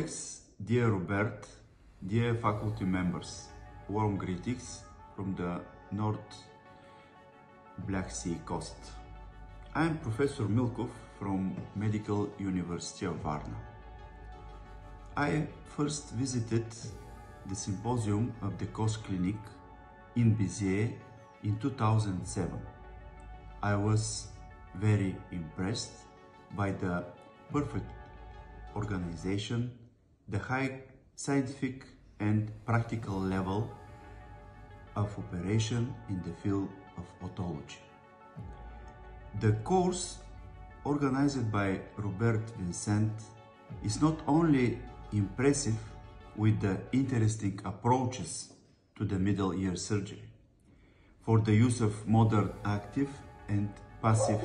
colleagues, dear Robert, dear faculty members, warm greetings from the North Black Sea coast. I am Professor Milkov from Medical University of Varna. I first visited the symposium of the Coast Clinic in Béziers in 2007. I was very impressed by the perfect organization, the high scientific and practical level of operation in the field of otology. The course organized by Robert Vincent is not only impressive with the interesting approaches to the middle ear surgery for the use of modern active and passive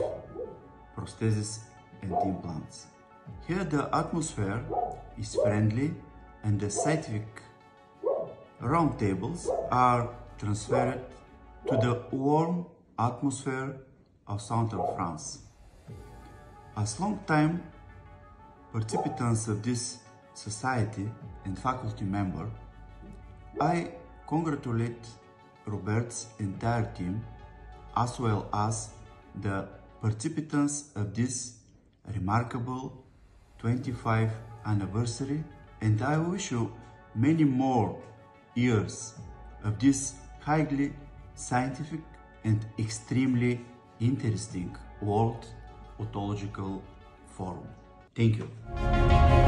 prosthesis and implants. Here the atmosphere is friendly and the scientific roundtables are transferred to the warm atmosphere of Central France. As long-time participants of this society and faculty member, I congratulate Robert's entire team as well as the participants of this remarkable 25th anniversary, and I wish you many more years of this highly scientific and extremely interesting World Otological Forum. Thank you.